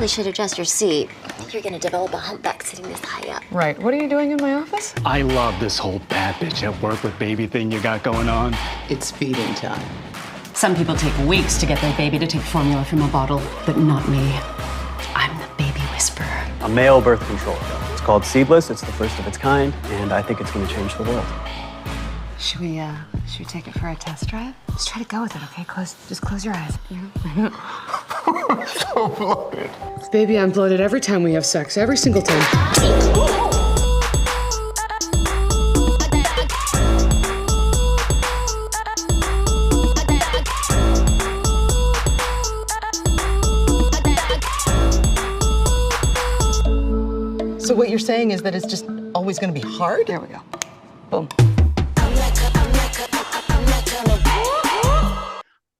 probably should adjust your seat. You're gonna develop a humpback sitting this high up. Right. What are you doing in my office? I love this whole bad bitch at work with baby thing you got going on. It's feeding time. Some people take weeks to get their baby to take formula from a bottle, but not me. I'm the baby whisperer. A male birth control pill. It's called Seedless. It's the first of its kind, and I think it's going to change the world. Should we take it for a test drive? Just try to go with it, okay? Just close your eyes. So bloated. Baby, I'm bloated every time we have sex, every single time. So what you're saying is that it's just always going to be hard? There we go. Boom.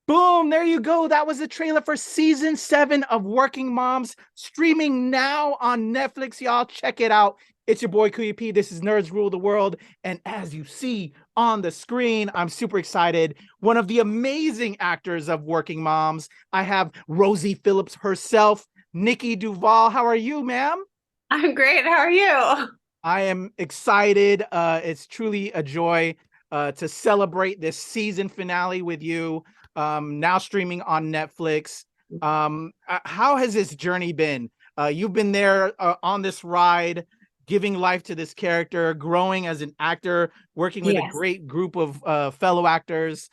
Boom, there you go. That was the trailer for season 7 of Working Moms, streaming now on Netflix. Y'all check it out. It's your boy Kuya P. This is Nerds Rule the World. And as you see on the screen, I'm super excited. One of the amazing actors of Working Moms, I have Rosie Phillips herself, Nikki Duval. How are you, ma'am? I'm great. How are you? I am excited. It's truly a joy to celebrate this season finale with you. Now streaming on Netflix. How has this journey been? You've been there on this ride, giving life to this character, growing as an actor, working with a great group of fellow actors.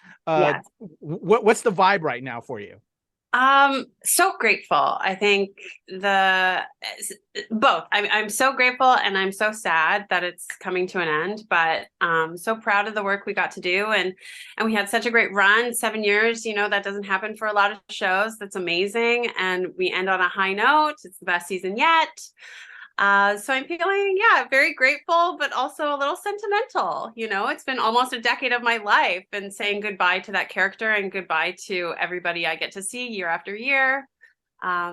What's the vibe right now for you? So grateful. I think both. I'm so grateful and I'm so sad that it's coming to an end, but so proud of the work we got to do. And we had such a great run, 7 years, that doesn't happen for a lot of shows. That's amazing. And we end on a high note. It's the best season yet. So I'm feeling, very grateful, but also a little sentimental. It's been almost a decade of my life and saying goodbye to that character and goodbye to everybody I get to see year after year. I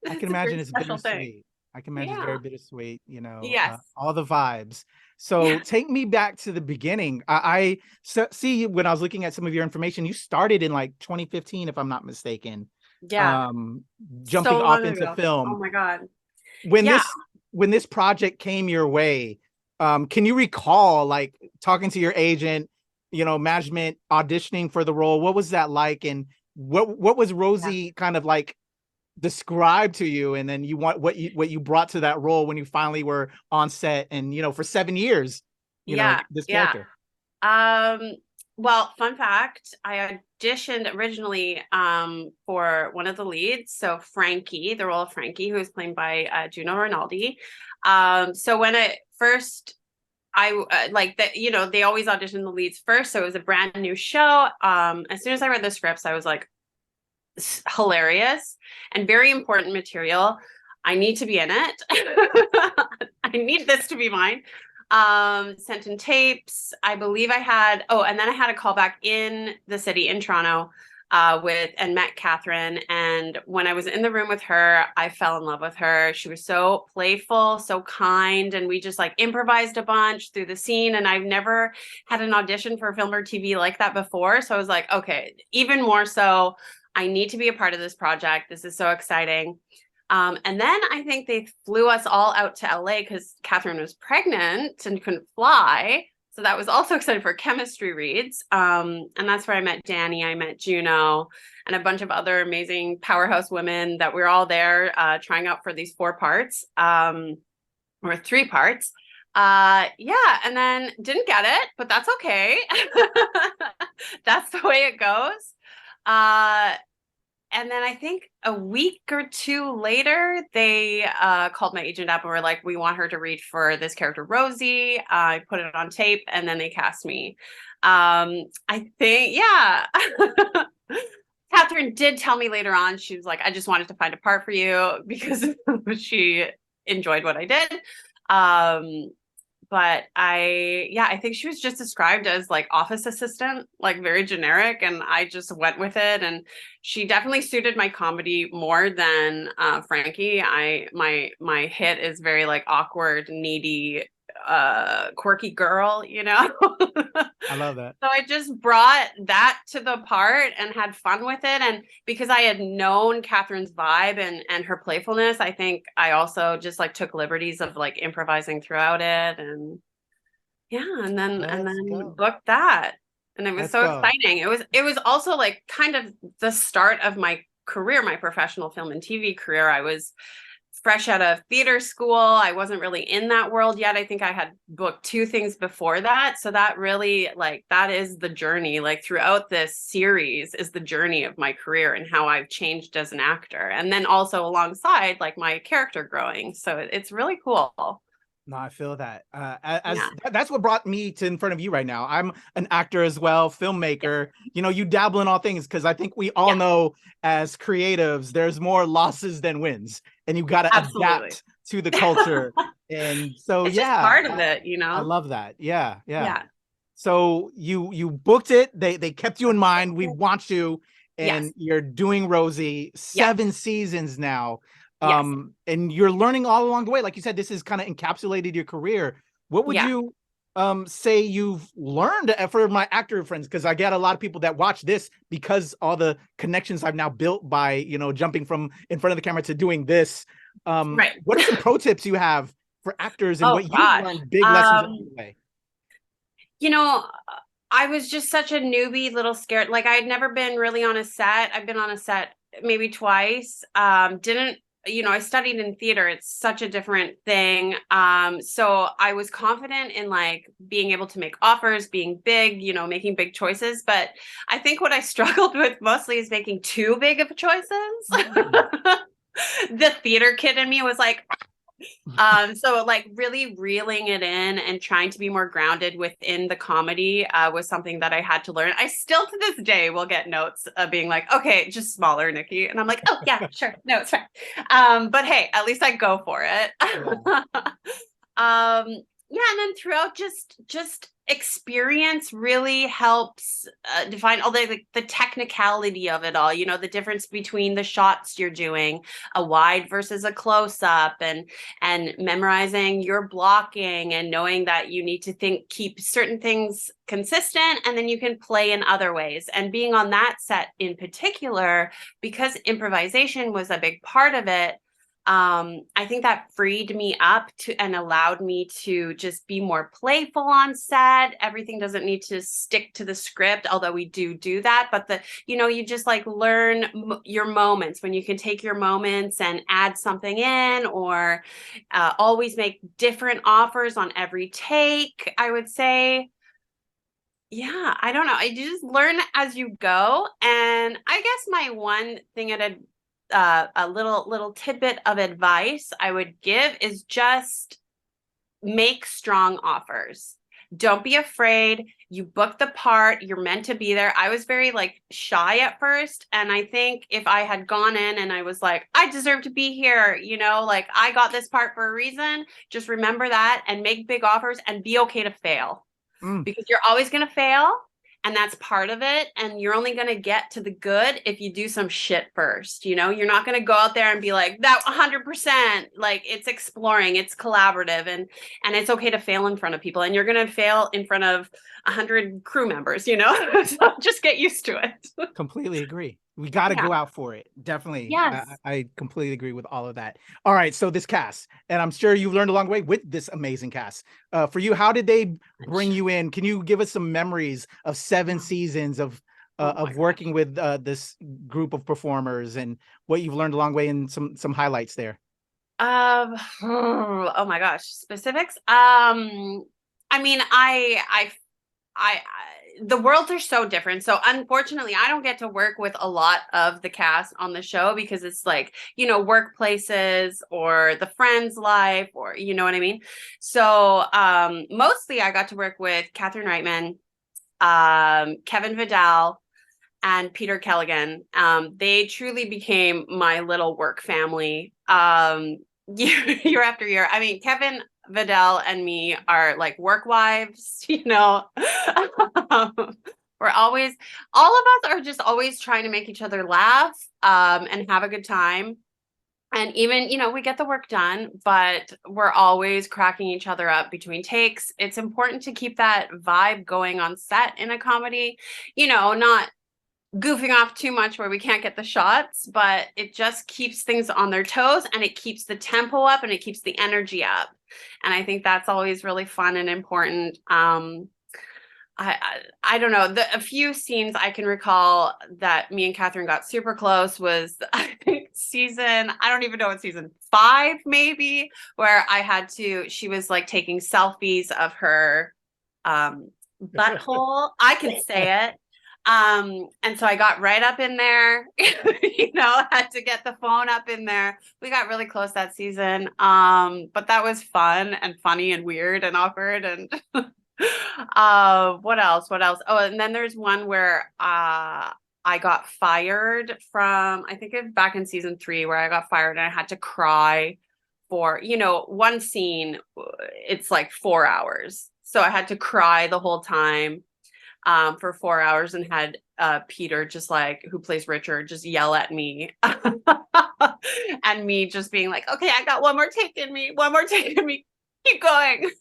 can imagine it's bittersweet. I can imagine it's very bittersweet, Yes. All the vibes. So take me back to the beginning. I see when I was looking at some of your information, you started in like 2015, if I'm not mistaken. Yeah. Jumping off into film. Oh my God. When this project came your way, can you recall like talking to your agent, management, auditioning for the role? What was that like, and what was Rosie kind of like described to you, and then what you brought to that role when you finally were on set and for 7 years, this character? Well, fun fact, I auditioned originally for one of the leads. So Frankie, the role of Frankie, who was played by Juno Rinaldi. So when they always audition the leads first. So it was a brand new show. As soon as I read the scripts, I was like, hilarious and very important material. I need to be in it. I need this to be mine. Sent in tapes. I believe I had, and then I had a call back in the city in Toronto and met Catherine. And when I was in the room with her, I fell in love with her. She was so playful, so kind. And we just like improvised a bunch through the scene. And I've never had an audition for film or TV like that before. So I was like, okay, even more so, I need to be a part of this project. This is so exciting. And then I think they flew us all out to LA because Catherine was pregnant and couldn't fly. So that was also exciting for chemistry reads. And that's where I met Danny, I met Juno, and a bunch of other amazing powerhouse women that we were all there trying out for these 4 parts or 3 parts. And then didn't get it, but that's okay. That's the way it goes. And then I think a week or 2 later, they called my agent up and were like, we want her to read for this character, Rosie. I put it on tape and then they cast me. I think, Catherine did tell me later on, she was like, I just wanted to find a part for you because she enjoyed what I did. But I think she was just described as like office assistant, like very generic. And I just went with it. And she definitely suited my comedy more than Frankie. My hit is very like awkward, needy, quirky girl, you know. I love that. So I just brought that to the part and had fun with it. And because I had known Catherine's vibe and her playfulness, I think I also just like took liberties of like improvising throughout it. And yeah, and then booked that. And it was so exciting. It was also like kind of the start of my career, my professional film and TV career. I was fresh out of theater school. I wasn't really in that world yet. I think I had booked 2 things before that. So that really, like, that is the journey, like throughout this series is the journey of my career and how I've changed as an actor. And then also alongside like my character growing. So it's really cool. No, I feel that. That's what brought me to in front of you right now. I'm an actor as well, filmmaker. You know, you dabble in all things because I think we all know as creatives, there's more losses than wins, and you got to adapt to the culture. And so, it's just part of it, you know. I love that. Yeah. So you booked it. They kept you in mind. We want you, and you're doing Rosie 7 seasons now. And you're learning all along the way. Like you said, this has kind of encapsulated your career. What would you say you've learned for my actor friends? Because I get a lot of people that watch this because all the connections I've now built by, you know, jumping from in front of the camera to doing this. What are some pro tips you have for actors and what you learned big lessons along the way? You know, I was just such a newbie, little scared. Like I had never been really on a set. I've been on a set maybe twice. You know, I studied in theater. It's such a different thing. So I was confident in like being able to make offers, being big, you know, making big choices. But I think what I struggled with mostly is making too big of choices. The theater kid in me was like, so like really reeling it in and trying to be more grounded within the comedy was something that I had to learn. I still to this day will get notes being like, okay, just smaller, Nikki. And I'm like, oh yeah, sure. No, it's fine. But hey, at least I go for it. And then throughout just experience really helps define all the technicality of it all, you know, the difference between the shots you're doing, a wide versus a close-up, and memorizing your blocking and knowing that you need to keep certain things consistent, and then you can play in other ways. And being on that set in particular, because improvisation was a big part of it, I think that freed me up and allowed me to just be more playful on set. Everything doesn't need to stick to the script, although we do that. But you just like learn your moments when you can take your moments and add something in, or always make different offers on every take, I would say. Yeah, I don't know. You just learn as you go. And I guess my one thing a little tidbit of advice I would give is just make strong offers. Don't be afraid. You book the part, you're meant to be there. I was very like shy at first. And I think if I had gone in and I was like, I deserve to be here, you know, like I got this part for a reason, just remember that and make big offers and be okay to fail. Because you're always going to fail. And that's part of it. And you're only going to get to the good if you do some shit first. You know, you're not going to go out there and be like that 100%. Like it's exploring, it's collaborative, and it's okay to fail in front of people. And you're going to fail in front of 100 crew members, you know, so just get used to it. Completely agree. We got to go out for it. Definitely. Yes. I completely agree with all of that. All right. So this cast, and I'm sure you've learned along the way with this amazing cast. For you, how did they bring you in? Can you give us some memories of 7 seasons of working with this group of performers and what you've learned along the way, and some highlights there? Oh my gosh. Specifics. I mean, the worlds are so different. So unfortunately, I don't get to work with a lot of the cast on the show because it's like, you know, workplaces or the friend's life, or, you know what I mean? So mostly I got to work with Catherine Reitman, Kevin Vidal, and Peter Kelligan. They truly became my little work family year after year. I mean, Kevin Vidal and me are like work wives, you know. We're always, all of us are just always trying to make each other laugh and have a good time. And even, we get the work done, but we're always cracking each other up between takes. It's important to keep that vibe going on set in a comedy, not goofing off too much where we can't get the shots, but it just keeps things on their toes, and it keeps the tempo up, and it keeps the energy up. And I think that's always really fun and important. I don't know. A few scenes I can recall that me and Catherine got super close was, I think, I don't even know what season 5 maybe, where she was like taking selfies of her butthole. I can say it. And so I got right up in there, had to get the phone up in there. We got really close that season. But that was fun and funny and weird and awkward. And what else? Oh, and then there's one where I got fired from, I think it back in season 3, where I got fired and I had to cry for, one scene. It's like 4 hours. So I had to cry the whole time for 4 hours, and had Peter, just like, who plays Richard, just yell at me and me just being like, okay, I got one more take in me, keep going.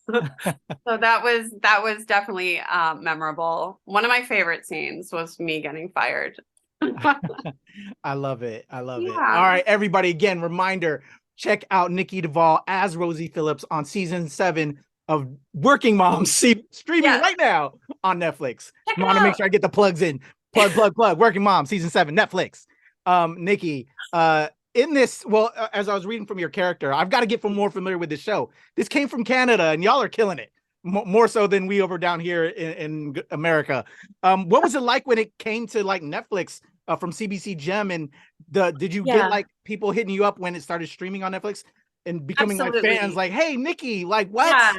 So that was definitely memorable. One of my favorite scenes was me getting fired. I love it. Yeah. All right, everybody, again, reminder, check out Nikki Duval as Rosie Phillips on season 7 of Working Moms, streaming right now on Netflix. I want to make sure I get the plugs in. Plug. Working Mom, season 7, Netflix. Nikki, in this, as I was reading from your character, I've got to get more familiar with this show. This came from Canada, and y'all are killing it, more so than we over down here in America. What was it like when it came to like Netflix from CBC Gem? And did you get like people hitting you up when it started streaming on Netflix and becoming like fans? Like, hey, Nikki, like what? Yeah.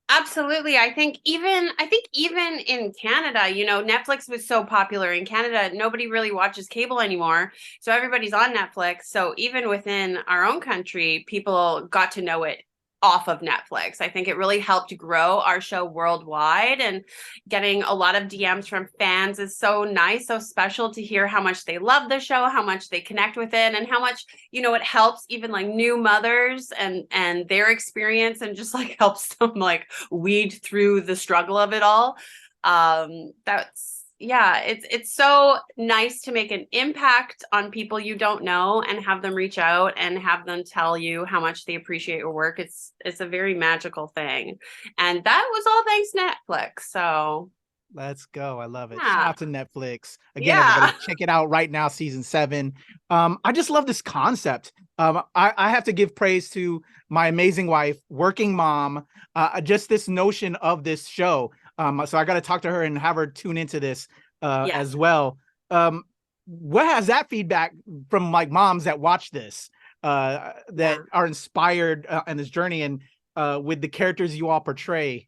Absolutely. I think even in Canada, Netflix was so popular in Canada, nobody really watches cable anymore. So everybody's on Netflix. So even within our own country, people got to know it off of Netflix. I think it really helped grow our show worldwide, and getting a lot of DMs from fans is so nice, so special to hear how much they love the show, how much they connect with it, and how much, it helps even like new mothers and their experience, and just like helps them like weed through the struggle of it all. It's so nice to make an impact on people you don't know and have them reach out and have them tell you how much they appreciate your work. It's a very magical thing. And that was all thanks Netflix. So let's go. I love it. Yeah. Shout out to Netflix. Again, everybody, check it out right now, season 7. I just love this concept. I have to give praise to my amazing wife, Working Mom, just this notion of this show. So I got to talk to her and have her tune into this as well. What has that feedback from like moms that watch this, that are inspired in this journey, and with the characters you all portray?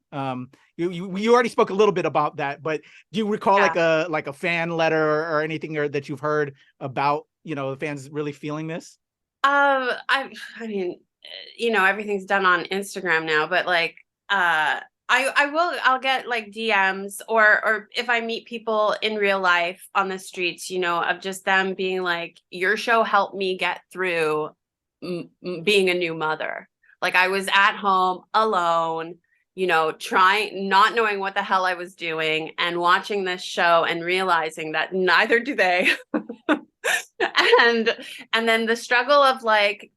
You already spoke a little bit about that, but do you recall like a fan letter or anything that you've heard about, the fans really feeling this? I mean, everything's done on Instagram now, but like, I'll get like DMs or if I meet people in real life on the streets, of just them being like, your show helped me get through being a new mother. Like, I was at home alone, trying, not knowing what the hell I was doing, and watching this show and realizing that neither do they. And then the struggle of like,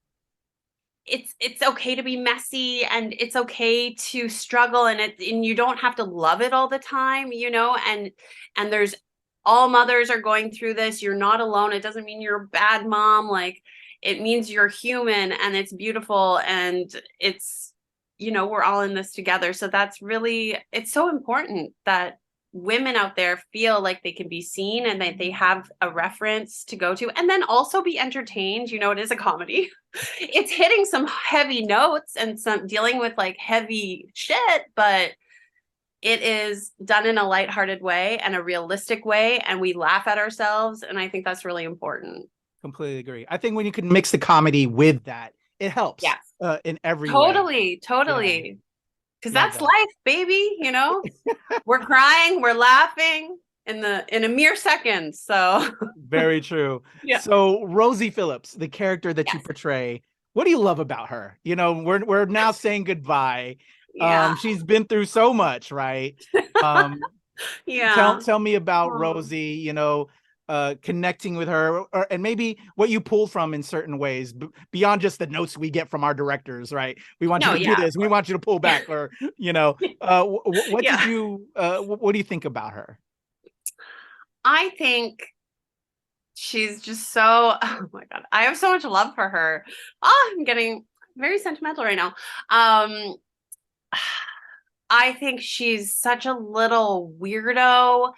it's okay to be messy, and it's okay to struggle, and you don't have to love it all the time, and there's, all mothers are going through this. You're not alone. It doesn't mean you're a bad mom. Like, it means you're human, and it's beautiful, and it's, we're all in this together. So it's so important that women out there feel like they can be seen and that they have a reference to go to, and then also be entertained. It is a comedy. It's hitting some heavy notes and some dealing with like heavy shit, but it is done in a lighthearted way and a realistic way, and we laugh at ourselves, and I think that's really important. Completely agree. I think when you can mix the comedy with that, it helps. Yes. In every way. Totally. Because that's life, baby. We're crying, we're laughing in a mere second. So very true. Yeah. So Rosie Phillips, the character that you portray, what do you love about her? You know, we're now saying goodbye. Yeah. She's been through so much, right? Yeah. Tell me about Rosie, you know, connecting with her, and maybe what you pull from in certain ways beyond just the notes we get from our directors, right? We want you to do this, we want you to pull back, or you know, what did you what do you think about her? I think she's just so, oh my God, I have so much love for her. I'm getting very sentimental right now. I think she's such a little weirdo,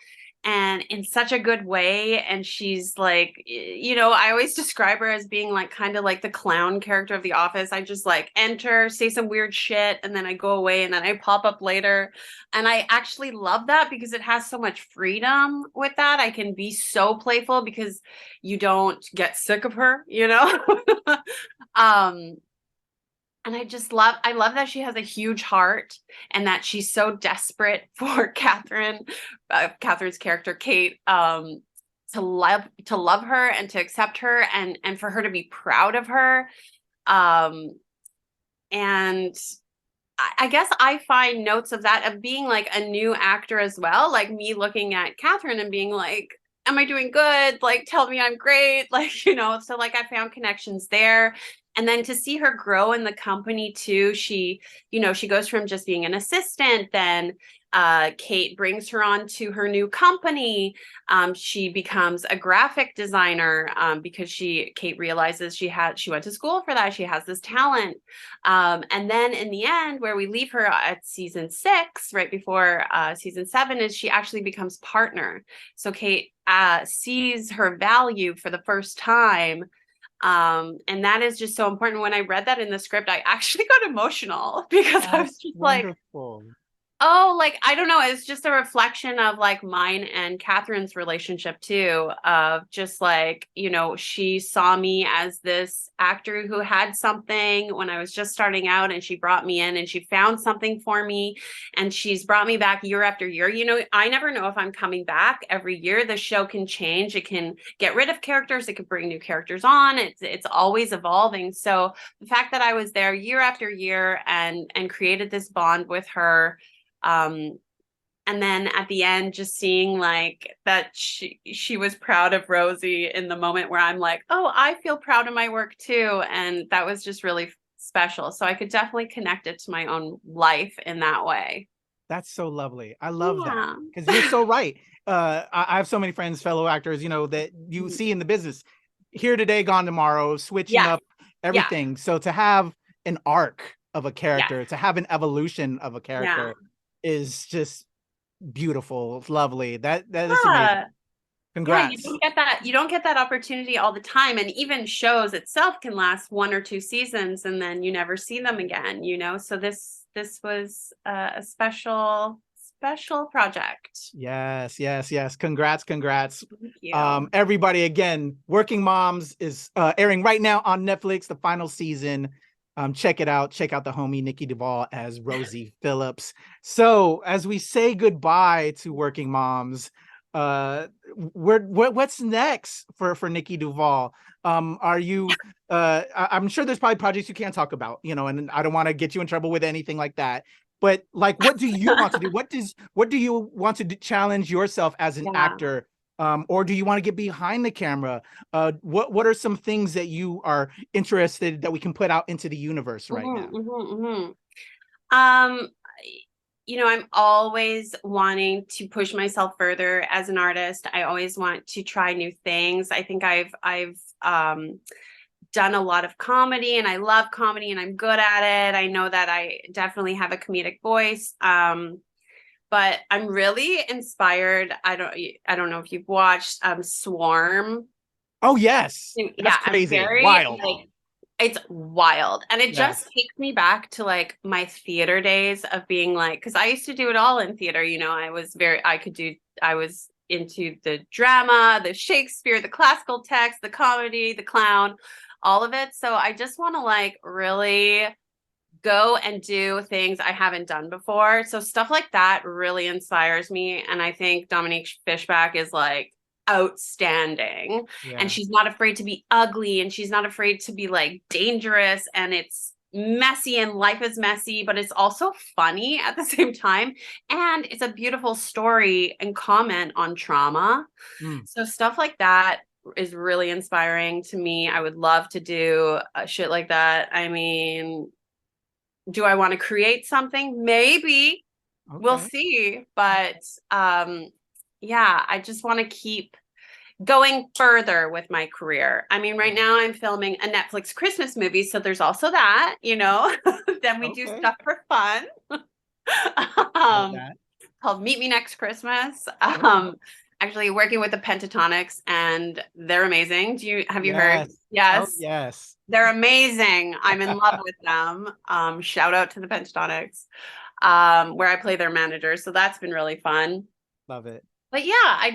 and in such a good way. And she's like, you know, I always describe her as being like kind of like the clown character of The Office. I just like enter, say some weird shit, and then I go away, and then I pop up later. And I actually love that because it has so much freedom with that. I can be so playful because you don't get sick of her, you know? And I love that she has a huge heart, and that she's so desperate for Catherine's character, Kate, to love her and to accept her, and for her to be proud of her. And I guess I find notes of that, of being like a new actor as well, like me looking at Catherine and being like, am I doing good? Like, tell me I'm great. Like, you know, so like I found connections there. And then to see her grow in the company too, she goes from just being an assistant, then Kate brings her on to her new company. She becomes a graphic designer because Kate realizes she went to school for that. She has this talent. And then in the end, where we leave her at season 6, right before season 7, is she actually becomes partner. So Kate sees her value for the first time. And that is just so important. When I read that in the script, I actually got emotional because I was just wonderful. like, oh, like, I don't know. It's just a reflection of like mine and Catherine's relationship too, of just like, you know, she saw me as this actor who had something when I was just starting out, and she brought me in and she found something for me, and she's brought me back year after year. You know, I never know if I'm coming back every year. The show can change. It can get rid of characters. It could bring new characters on. It's always evolving. So the fact that I was there year after year and created this bond with her, and then at the end, just seeing like that she was proud of Rosie in the moment where I'm like, oh, I feel proud of my work too. And that was just really special. So I could definitely connect it to my own life in that way. That's so lovely. I love that, because you're so right. I have so many friends, fellow actors, you know, that you see in the business, here today, gone tomorrow, switching up everything. Yeah. So to have an arc of a character, to have an evolution of a character is just beautiful. It's lovely. That is amazing. Congrats. Yeah, you don't get that opportunity all the time. And even shows itself can last 1 or 2 seasons and then you never see them again, you know? So this was a special project. Yes. Congrats. Thank you. Everybody, again, Working Moms is airing right now on Netflix, the final season. Check it out. Check out the homie Nikki Duval as Rosie Phillips. So as we say goodbye to Working Moms, what's next for Nikki Duval? Are you I'm sure there's probably projects you can't talk about, you know, and I don't want to get you in trouble with anything like that. But like, what do you want to do? What do you want to challenge yourself as an actor? Or do you want to get behind the camera? What are some things that you are interested that we can put out into the universe right now? You know, I'm always wanting to push myself further as an artist. I always want to try new things. I think I've done a lot of comedy, and I love comedy, and I'm good at it. I know that I definitely have a comedic voice. But I'm really inspired. I don't know if you've watched Swarm. Oh yes, that's crazy. Wild. It's wild, and it just takes me back to like my theater days of being like, because I used to do it all in theater. You know, I was into the drama, the Shakespeare, the classical text, the comedy, the clown, all of it. So I just want to like really go and do things I haven't done before. So stuff like that really inspires me. And I think Dominique Fishback is like outstanding. Yeah. And she's not afraid to be ugly, and she's not afraid to be like dangerous, and it's messy, and life is messy, but it's also funny at the same time. And it's a beautiful story and comment on trauma. So stuff like that is really inspiring to me. I would love to do shit like that. I mean, do I want to create something? Maybe. Okay. We'll see. But yeah, I just want to keep going further with my career. I mean, right now I'm filming a Netflix Christmas movie, so there's also that, you know. Then we do stuff for fun. Called Meet Me Next Christmas. Actually working with the Pentatonics, and they're amazing. Have you heard? Yes. Oh, yes. They're amazing. I'm in love with them. Shout out to the Pentatonics, where I play their manager. So that's been really fun. Love it. But yeah, I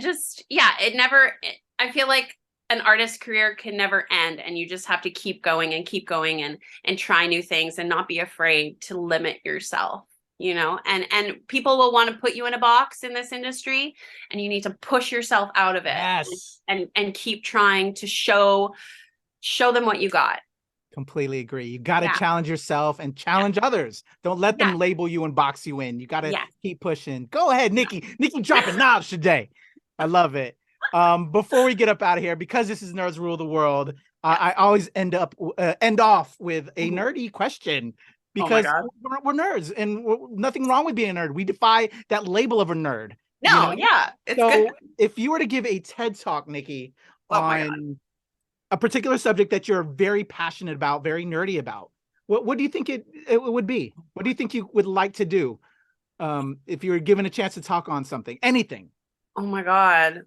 feel like an artist's career can never end, and you just have to keep going and try new things and not be afraid to limit yourself, you know, and people will want to put you in a box in this industry, and you need to push yourself out of it. Yes. And keep trying to show them what you got. Completely agree. You got to challenge yourself and challenge others. Don't let them label you and box you in. You got to keep pushing. Go ahead, Nikki. Nikki dropping knowledge today. I love it. Before we get up out of here, because this is Nerds Rule the World, I always end off with a nerdy question, because we're nerds, and nothing wrong with being a nerd. We defy that label of a nerd. No, it's good. If you were to give a TED Talk, Nikki, on a particular subject that you're very passionate about, very nerdy about, what do you think it would be? What do you think you would like to do if you were given a chance to talk on something, anything? Oh my God.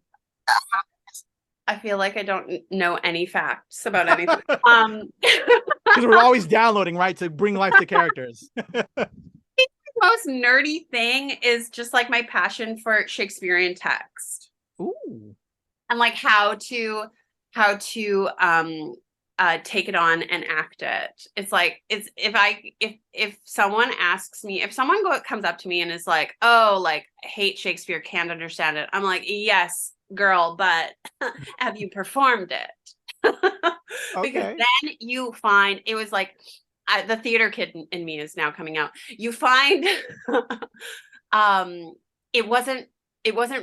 I feel like I don't know any facts about anything. Because we're always downloading, right, to bring life to characters. I think the most nerdy thing is just like my passion for Shakespearean text. Ooh. And like how to take it on and act it. It's like, if someone asks me, if someone comes up to me and is like, oh, like, I hate Shakespeare, can't understand it, I'm like, yes, girl, but have you performed it? Because then you find, it was like, the theater kid in me is now coming out. You find it wasn't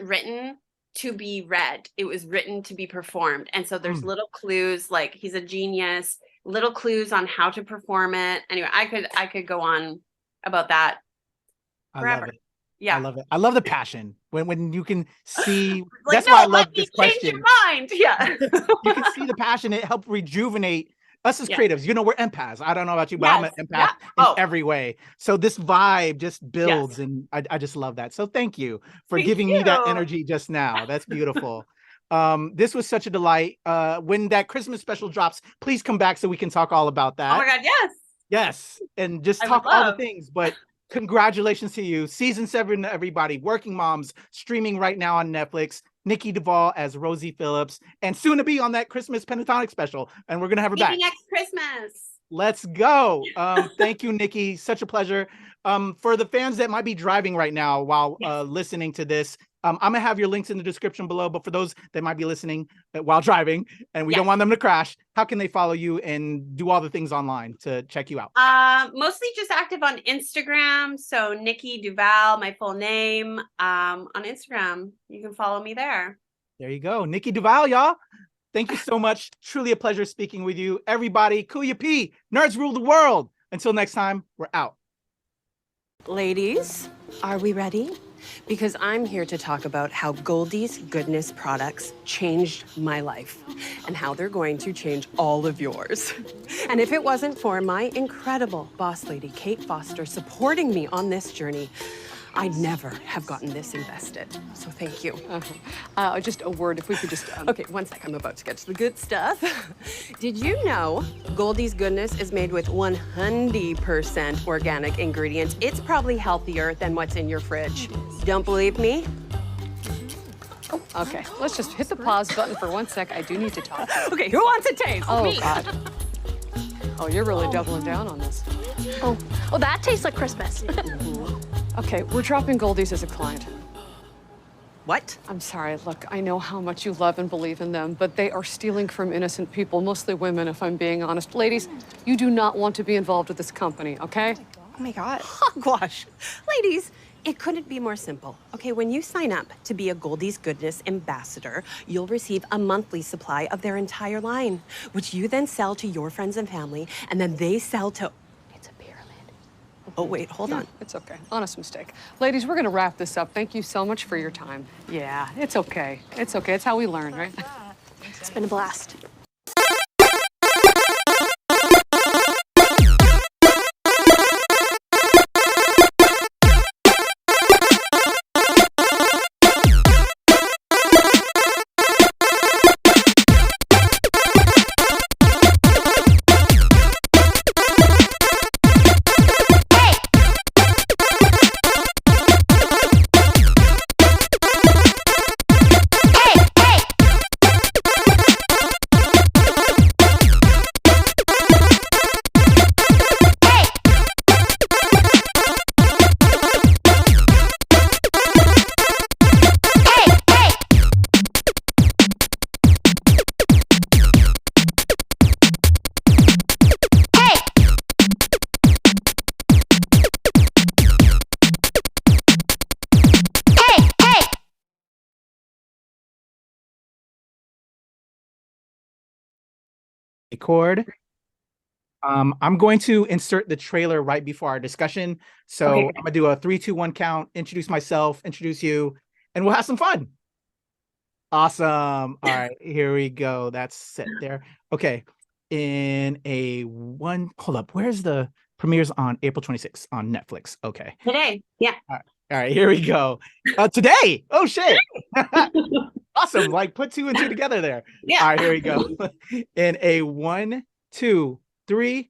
written to be read, it was written to be performed. And so there's little clues, like he's a genius, little clues on how to perform it. Anyway, I could go on about that forever. I love it. Yeah, I love it. I love the passion when you can see. Like, that's why I love this question. Change your mind. Yeah, you can see the passion. It helped rejuvenate us as creatives. You know, we're empaths. I don't know about you, but I'm an empath in every way. So this vibe just builds, and I just love that. So thank you for giving me that energy just now. That's beautiful. This was such a delight. When that Christmas special drops, please come back so we can talk all about that. Oh my God, yes. Yes, and just talk all the things. But congratulations to you. Season 7, everybody. Working Moms, streaming right now on Netflix. Nikki Duval as Rosie Phillips, and soon to be on that Christmas Pentatonic special. And we're going to have her back. Next Christmas. Let's go. Thank you, Nikki. Such a pleasure. For the fans that might be driving right now while listening to this, I'm going to have your links in the description below. But for those that might be listening while driving and we don't want them to crash, how can they follow you and do all the things online to check you out? Mostly just active on Instagram. So Nikki Duval, my full name, on Instagram. You can follow me there. There you go. Nikki Duval, y'all. Thank you so much. Truly a pleasure speaking with you. Everybody, Kuya P, Nerds Rule the World. Until next time, we're out. Ladies, are we ready? Because I'm here to talk about how Goldie's Goodness products changed my life and how they're going to change all of yours. And if it wasn't for my incredible boss lady, Kate Foster, supporting me on this journey, I'd never have gotten this invested. So thank you. Just a word, if we could just... Okay, one sec, I'm about to get to the good stuff. Did you know Goldie's Goodness is made with 100% organic ingredients? It's probably healthier than what's in your fridge. Don't believe me? Oh, okay, let's just hit the pause button for 1 sec. I do need to talk. Okay, who wants a taste? Oh, me. God. Oh, you're really doubling down on this. Oh, that tastes like Christmas. Okay, we're dropping Goldie's as a client. What? I'm sorry. Look, I know how much you love and believe in them, but they are stealing from innocent people, mostly women, if I'm being honest. Ladies, you do not want to be involved with this company, okay? Oh my God. Gosh. Ladies, it couldn't be more simple. Okay, when you sign up to be a Goldie's Goodness ambassador, you'll receive a monthly supply of their entire line, which you then sell to your friends and family, and then they sell to... It's a pyramid. Oh, wait, hold on. It's okay. Honest mistake. Ladies, we're going to wrap this up. Thank you so much for your time. Yeah, it's okay. It's okay. It's how we learn, right? It's been a blast. Record. I'm going to insert the trailer right before our discussion. So Okay. I'm gonna do a 3, 2, 1 count, introduce myself, introduce you, and we'll have some fun. Awesome. All right, here we go. That's set there. Okay. In a one, hold up. Where's the premieres on April 26th on Netflix? Okay. Today. Yeah. All right, here we go. Today. Oh shit. Awesome. Like put 2 and 2 together there. Yeah. All right, here we go. In a 1, 2, 3.